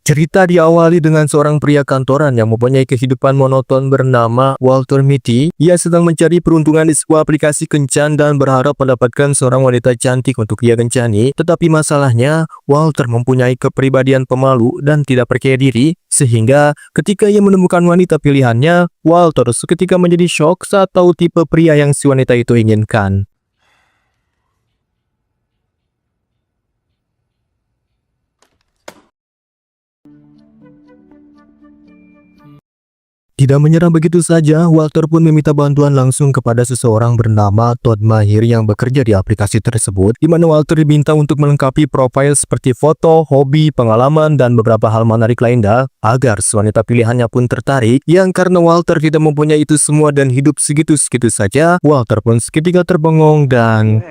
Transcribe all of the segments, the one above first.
Cerita diawali dengan seorang pria kantoran yang mempunyai kehidupan monoton bernama Walter Mitty. Ia sedang mencari peruntungan di sebuah aplikasi kencan dan berharap mendapatkan seorang wanita cantik untuk ia kencani. Tetapi masalahnya, Walter mempunyai kepribadian pemalu dan tidak percaya diri, sehingga ketika ia menemukan wanita pilihannya, Walter seketika menjadi shock saat tahu tipe pria yang si wanita itu inginkan. Tidak menyerah begitu saja, Walter pun meminta bantuan langsung kepada seseorang bernama Todd Mahir yang bekerja di aplikasi tersebut, di mana Walter diminta untuk melengkapi profil seperti foto, hobi, pengalaman, dan beberapa hal menarik lainnya, agar wanita pilihannya pun tertarik. Yang karena Walter tidak mempunyai itu semua dan hidup segitu-segitu saja, Walter pun seketika terbengong dan...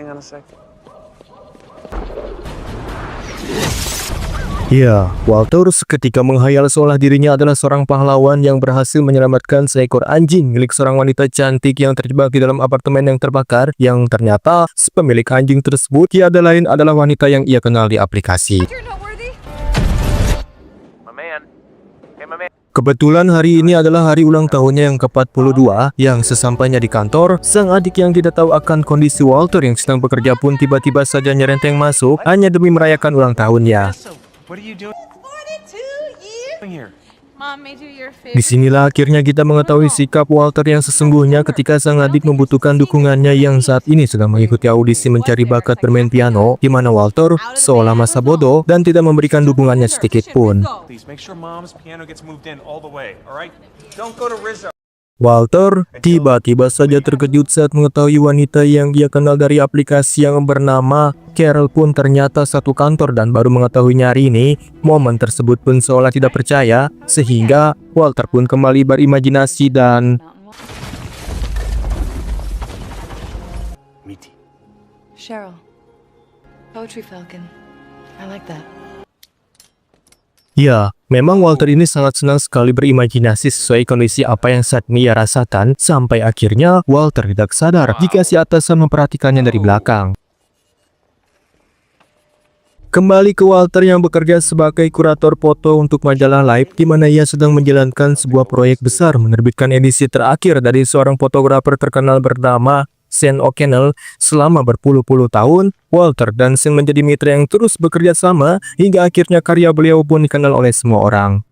Ya, Walter seketika menghayal seolah dirinya adalah seorang pahlawan yang berhasil menyelamatkan seekor anjing milik seorang wanita cantik yang terjebak di dalam apartemen yang terbakar, yang ternyata pemilik anjing tersebut tiada lain adalah wanita yang ia kenal di aplikasi. Kebetulan hari ini adalah hari ulang tahunnya yang ke-42, yang sesampainya di kantor, sang adik yang tidak tahu akan kondisi Walter yang sedang bekerja pun tiba-tiba saja nyerenteng masuk hanya demi merayakan ulang tahunnya. What are you doing 42 years? here? Mom made you your favorite. Disinilah akhirnya kita mengetahui sikap Walter yang sesungguhnya ketika sang adik membutuhkan dukungannya yang saat ini sedang mengikuti audisi mencari bakat bermain piano, di mana Walter seolah masa bodoh dan tidak memberikan dukungannya sedikit pun. Please make sure mom's piano gets moved in all the way, all right? Don't go to Rizzo. Walter tiba-tiba saja terkejut saat mengetahui wanita yang dia kenal dari aplikasi yang bernama Carol pun ternyata satu kantor dan baru mengetahuinya hari ini. Momen tersebut pun seolah tidak percaya, sehingga Walter pun kembali berimajinasi dan... Mitty. Cheryl. Poetry Falcon. I like that. Ya, memang Walter ini sangat senang sekali berimajinasi sesuai kondisi apa yang saat ini ia rasakan, sampai akhirnya Walter tidak sadar jika si atasan memperhatikannya dari belakang. Kembali ke Walter yang bekerja sebagai kurator foto untuk majalah Life, di mana ia sedang menjalankan sebuah proyek besar menerbitkan edisi terakhir dari seorang fotografer terkenal bernama Sean O'Connell. Selama berpuluh-puluh tahun, Walter dan Sean menjadi mitra yang terus bekerja sama hingga akhirnya karya beliau pun dikenal oleh semua orang.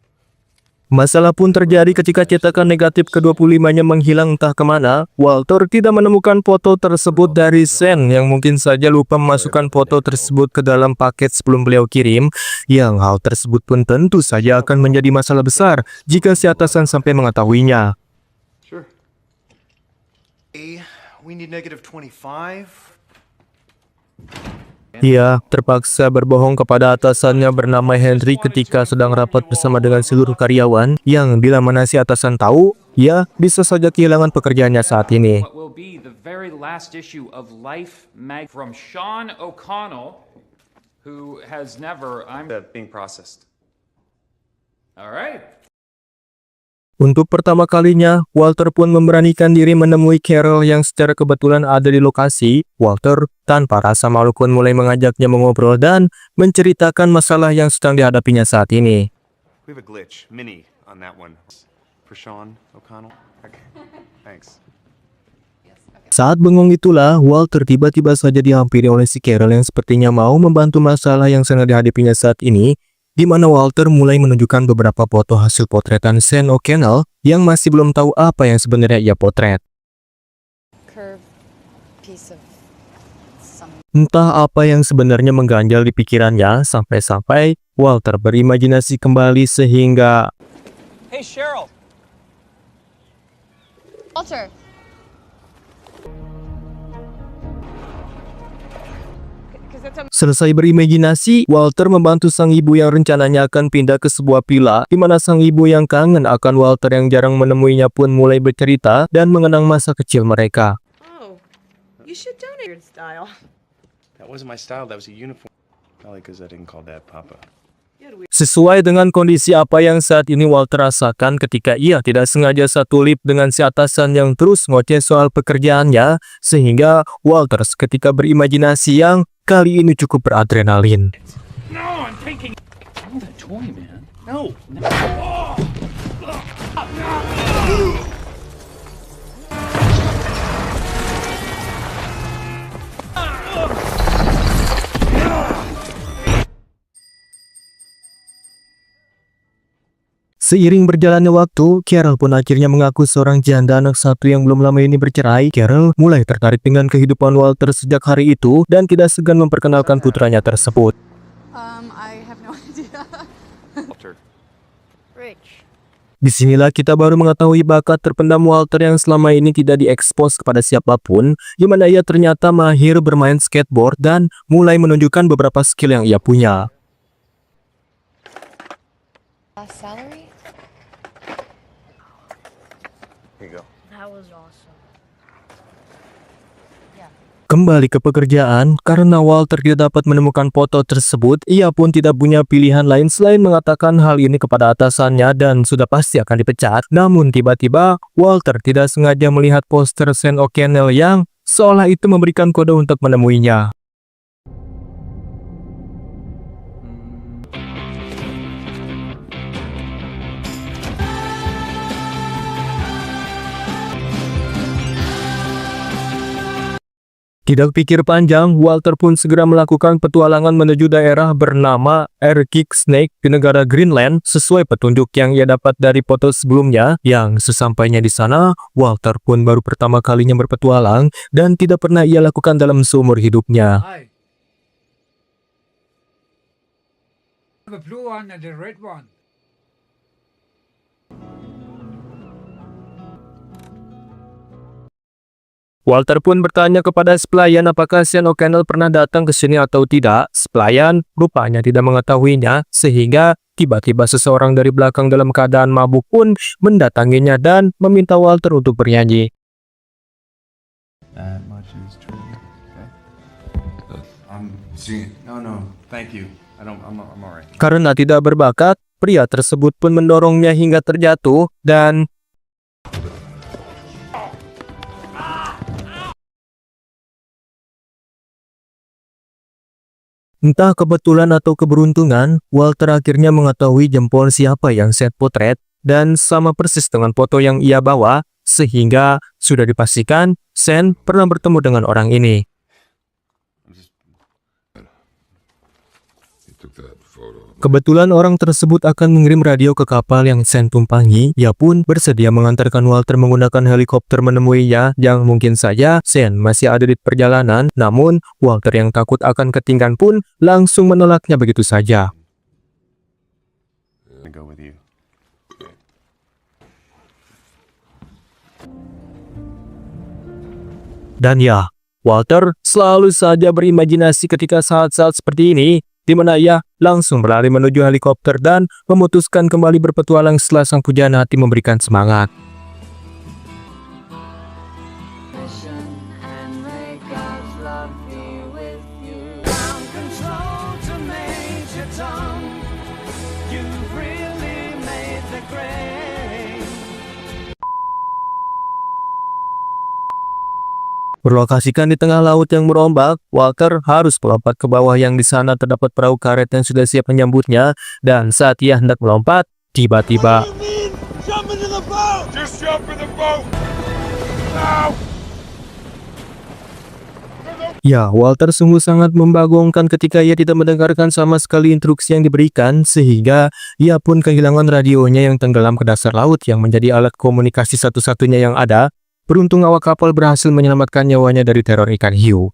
Masalah pun terjadi ketika cetakan negatif ke-25-nya menghilang entah kemana. Walter tidak menemukan foto tersebut dari Sean yang mungkin saja lupa memasukkan foto tersebut ke dalam paket sebelum beliau kirim, yang hal tersebut pun tentu saja akan menjadi masalah besar jika si atasan sampai mengetahuinya. Sure. We need negative 25. Ia terpaksa berbohong kepada atasannya bernama Henry ketika sedang rapat bersama dengan seluruh karyawan, yang bila mana si atasan tahu, ia bisa saja kehilangan pekerjaannya saat ini. What will be the very last issue of Life mag from Sean O'Connell, who has never. Being processed. All right. Untuk pertama kalinya, Walter pun memberanikan diri menemui Carol yang secara kebetulan ada di lokasi. Walter tanpa rasa malu pun mulai mengajaknya mengobrol dan menceritakan masalah yang sedang dihadapinya saat ini. We have a glitch, mini, on that one. For Sean O'Connell. Okay. Thanks. Saat bengong itulah, Walter tiba-tiba saja dihampiri oleh si Carol yang sepertinya mau membantu masalah yang sedang dihadapinya saat ini, di mana Walter mulai menunjukkan beberapa foto hasil potretan Sean O'Connell yang masih belum tahu apa yang sebenarnya ia potret. Entah apa yang sebenarnya mengganjal di pikirannya, sampai-sampai Walter berimajinasi kembali sehingga... Hey Cheryl. Walter. Selesai berimajinasi, Walter membantu sang ibu yang rencananya akan pindah ke sebuah villa, di mana sang ibu yang kangen akan Walter yang jarang menemuinya pun mulai bercerita dan mengenang masa kecil mereka. Oh, you should donate your style. That wasn't my style, that was a uniform. Probably because I didn't call Dad Papa. Sesuai dengan kondisi apa yang saat ini Walter rasakan ketika ia tidak sengaja satu lip dengan si atasan yang terus ngoceh soal pekerjaannya, sehingga Walter seketika berimajinasi yang kali ini cukup beradrenalin. No, I'm taking. Oh, that toy, man. No. Seiring berjalannya waktu, Carol pun akhirnya mengaku seorang janda anak satu yang belum lama ini bercerai. Carol mulai tertarik dengan kehidupan Walter sejak hari itu dan tidak segan memperkenalkan putranya tersebut. I have no idea. Walter. Rich. Disinilah kita baru mengetahui bakat terpendam Walter yang selama ini tidak diekspos kepada siapapun, di mana ia ternyata mahir bermain skateboard dan mulai menunjukkan beberapa skill yang ia punya. Salary? Here you go. That was awesome. Kembali ke pekerjaan, karena Walter tidak dapat menemukan foto tersebut, ia pun tidak punya pilihan lain selain mengatakan hal ini kepada atasannya dan sudah pasti akan dipecat. Namun tiba-tiba, Walter tidak sengaja melihat poster Sean O'Connell yang seolah itu memberikan kode untuk menemuinya. Tidak pikir panjang, Walter pun segera melakukan petualangan menuju daerah bernama Erkik Snake di negara Greenland sesuai petunjuk yang ia dapat dari foto sebelumnya. Yang sesampainya di sana, Walter pun baru pertama kalinya berpetualang dan tidak pernah ia lakukan dalam seumur hidupnya. Hi. The blue one and the red one. Walter pun bertanya kepada pelayan apakah Sean O'Connell pernah datang ke sini atau tidak. Pelayan rupanya tidak mengetahuinya, sehingga tiba-tiba seseorang dari belakang dalam keadaan mabuk pun mendatanginya dan meminta Walter untuk bernyanyi. That much is true. Okay. I'm seeing. No, thank you. I'm alright. Karena tidak berbakat, pria tersebut pun mendorongnya hingga terjatuh dan entah kebetulan atau keberuntungan, Walter akhirnya mengetahui jempol siapa yang set potret dan sama persis dengan foto yang ia bawa, sehingga sudah dipastikan Sean pernah bertemu dengan orang ini. Kebetulan orang tersebut akan mengirim radio ke kapal yang Sean tumpangi. Ia pun bersedia mengantarkan Walter menggunakan helikopter menemuinya, yang mungkin saja Sean masih ada di perjalanan. Namun Walter yang takut akan ketinggalan pun langsung menolaknya begitu saja. Go with you. Dan ya, Walter selalu saja berimajinasi ketika saat-saat seperti ini, di mana ia langsung berlari menuju helikopter dan memutuskan kembali berpetualang setelah sang pujaan hati memberikan semangat. Berlokasikan di tengah laut yang merombak, Walter harus melompat ke bawah yang di sana terdapat perahu karet yang sudah siap menyambutnya. Dan saat ia hendak melompat, tiba-tiba ya, Walter sungguh sangat membagongkan ketika ia tidak mendengarkan sama sekali instruksi yang diberikan, sehingga ia pun kehilangan radionya yang tenggelam ke dasar laut yang menjadi alat komunikasi satu-satunya yang ada. Beruntung awak kapal berhasil menyelamatkan nyawanya dari teror ikan hiu.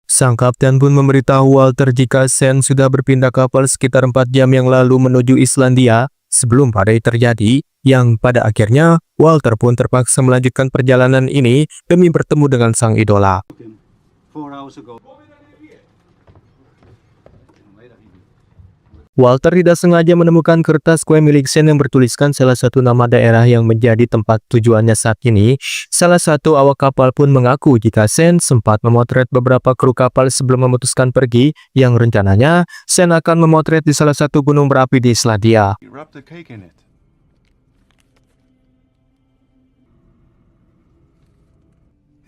Sang kapten pun memberitahu Walter jika Sean sudah berpindah kapal sekitar 4 jam yang lalu menuju Islandia sebelum badai terjadi, yang pada akhirnya Walter pun terpaksa melanjutkan perjalanan ini demi bertemu dengan sang idola. Walter tidak sengaja menemukan kertas kue milik Sean yang bertuliskan salah satu nama daerah yang menjadi tempat tujuannya saat ini. Salah satu awak kapal pun mengaku jika Sean sempat memotret beberapa kru kapal sebelum memutuskan pergi, yang rencananya Sean akan memotret di salah satu gunung berapi di Islandia. You rub the cake in it.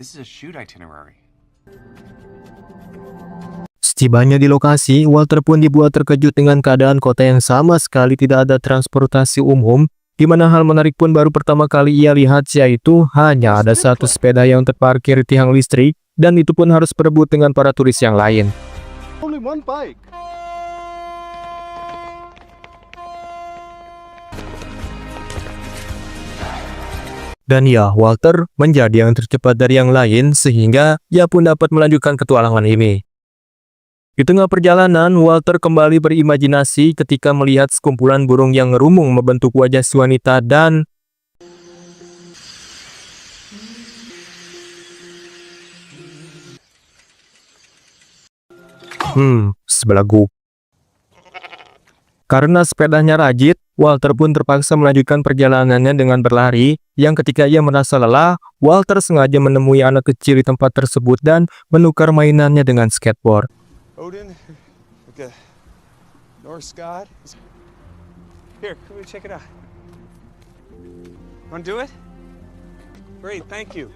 This is a shoot itinerary. Setibanya di lokasi, Walter pun dibuat terkejut dengan keadaan kota yang sama sekali tidak ada transportasi umum, di mana hal menarik pun baru pertama kali ia lihat, yaitu hanya ada satu sepeda yang terparkir di tiang listrik, dan itu pun harus berebut dengan para turis yang lain. Only one bike. Dan ya, Walter menjadi yang tercepat dari yang lain sehingga ia pun dapat melanjutkan petualangan ini. Di tengah perjalanan, Walter kembali berimajinasi ketika melihat sekumpulan burung yang ngerumung membentuk wajah si wanita dan sebelagu. Karena sepedanya rajit, Walter pun terpaksa melanjutkan perjalanannya dengan berlari, yang ketika ia merasa lelah, Walter sengaja menemui anak kecil di tempat tersebut dan menukar mainannya dengan skateboard. Odin, look at North Scott. Here, come and check it out. Want to do it? Great, thank you.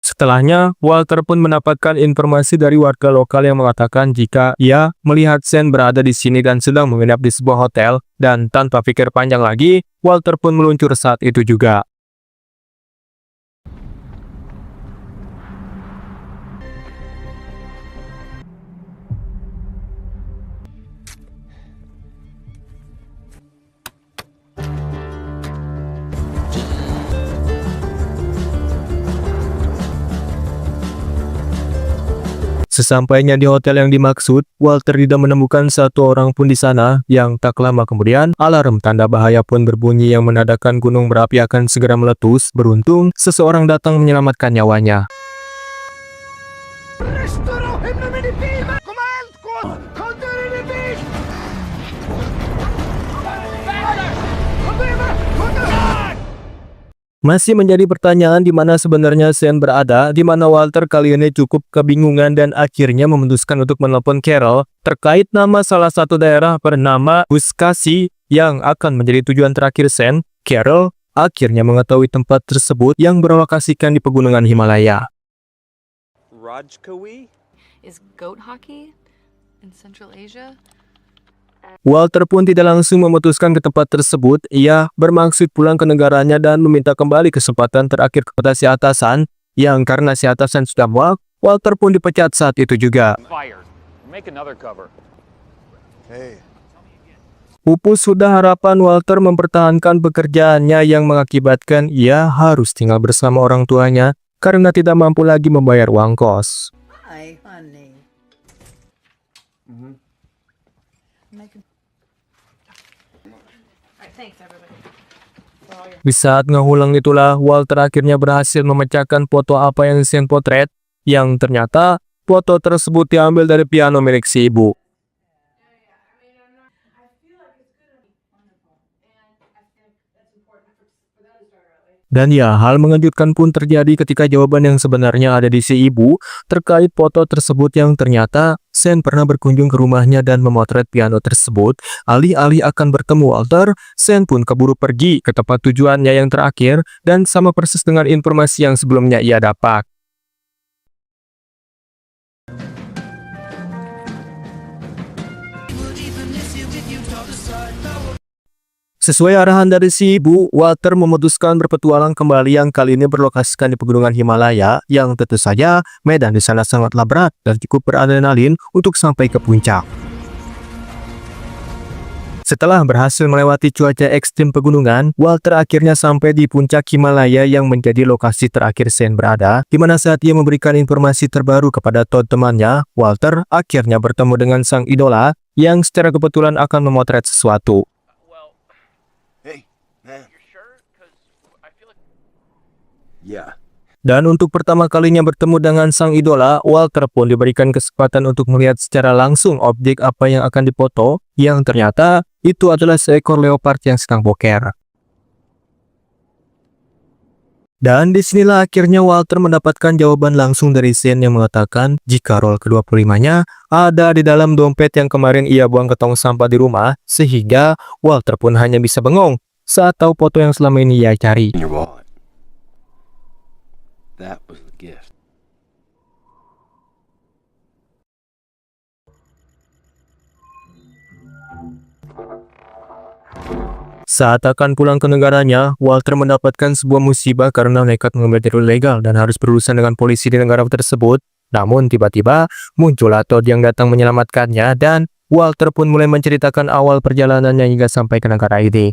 Setelahnya, Walter pun mendapatkan informasi dari warga lokal yang mengatakan jika ia melihat Sen berada di sini dan sedang menginap di sebuah hotel, dan tanpa pikir panjang lagi, Walter pun meluncur saat itu juga. Sesampainya di hotel yang dimaksud, Walter tidak menemukan satu orang pun di sana, yang tak lama kemudian, alarm tanda bahaya pun berbunyi yang menandakan gunung berapi akan segera meletus. Beruntung, seseorang datang menyelamatkan nyawanya. Masih menjadi pertanyaan di mana sebenarnya Sen berada, di mana Walter kali ini cukup kebingungan dan akhirnya memutuskan untuk menelpon Carol terkait nama salah satu daerah bernama Huskassi yang akan menjadi tujuan terakhir Sen. Carol akhirnya mengetahui tempat tersebut yang berlokasikan di pegunungan Himalaya. Rajkawi? Is goat hockey in Central Asia? Walter pun tidak langsung memutuskan ke tempat tersebut. Ia bermaksud pulang ke negaranya dan meminta kembali kesempatan terakhir kepada si atasan, yang karena si atasan sudah muak, Walter pun dipecat saat itu juga. Fired. Make another cover. Hey. Pupus sudah harapan Walter mempertahankan pekerjaannya yang mengakibatkan ia harus tinggal bersama orang tuanya karena tidak mampu lagi membayar uang kos. Hi, honey. Di saat ngehulang itulah, Walter akhirnya berhasil memecahkan foto apa yang Sen potret, yang ternyata foto tersebut diambil dari piano milik si ibu. Dan ya, hal mengejutkan pun terjadi ketika jawaban yang sebenarnya ada di si ibu terkait foto tersebut, yang ternyata Sen pernah berkunjung ke rumahnya dan memotret piano tersebut. Alih-alih akan bertemu Walter, Sen pun keburu pergi ke tempat tujuannya yang terakhir dan sama persis dengan informasi yang sebelumnya ia dapat. Sesuai arahan dari si ibu, Walter memutuskan berpetualang kembali, yang kali ini berlokasikan di pegunungan Himalaya, yang tentu saja medan di sana sangatlah berat dan cukup beradrenalin untuk sampai ke puncak. Setelah berhasil melewati cuaca ekstrim pegunungan, Walter akhirnya sampai di puncak Himalaya yang menjadi lokasi terakhir Sen berada, di mana saat ia memberikan informasi terbaru kepada Todd temannya, Walter akhirnya bertemu dengan sang idola yang secara kebetulan akan memotret sesuatu. Hey, man. Yeah. Dan untuk pertama kalinya bertemu dengan sang idola, Walter pun diberikan kesempatan untuk melihat secara langsung objek apa yang akan dipoto, yang ternyata itu adalah seekor leopard yang sedang boker. Dan disinilah akhirnya Walter mendapatkan jawaban langsung dari Sen yang mengatakan jika roll ke-25-nya ada di dalam dompet yang kemarin ia buang ke tong sampah di rumah, sehingga Walter pun hanya bisa bengong saat tahu foto yang selama ini ia cari. That was the gift. Saat akan pulang ke negaranya, Walter mendapatkan sebuah musibah karena nekat mengambil jalur legal dan harus berurusan dengan polisi di negara tersebut. Namun tiba-tiba muncullah Todd yang datang menyelamatkannya dan Walter pun mulai menceritakan awal perjalanannya hingga sampai ke negara ini.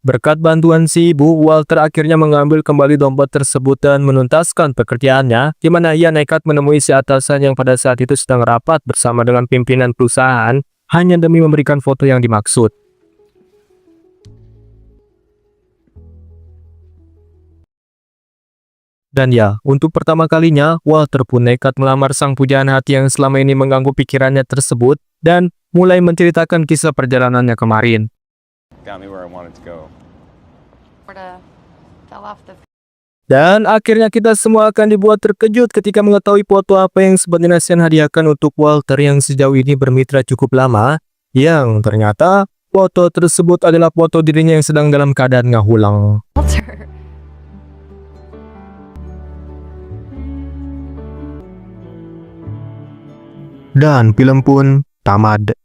Berkat bantuan si ibu, Walter akhirnya mengambil kembali dompet tersebut dan menuntaskan pekerjaannya, di mana ia nekat menemui si atasan yang pada saat itu sedang rapat bersama dengan pimpinan perusahaan, hanya demi memberikan foto yang dimaksud. Dan ya, untuk pertama kalinya, Walter pun nekat melamar sang pujaan hati yang selama ini mengganggu pikirannya tersebut, dan mulai menceritakan kisah perjalanannya kemarin. Got me where I wanted to go. Sorta fell off the Dan akhirnya kita semua akan dibuat terkejut ketika mengetahui foto apa yang sebenarnya Sean hadiahkan untuk Walter yang sejauh ini bermitra cukup lama, yang ternyata foto tersebut adalah foto dirinya yang sedang dalam keadaan ngahulang. altar. Dan film pun tamat.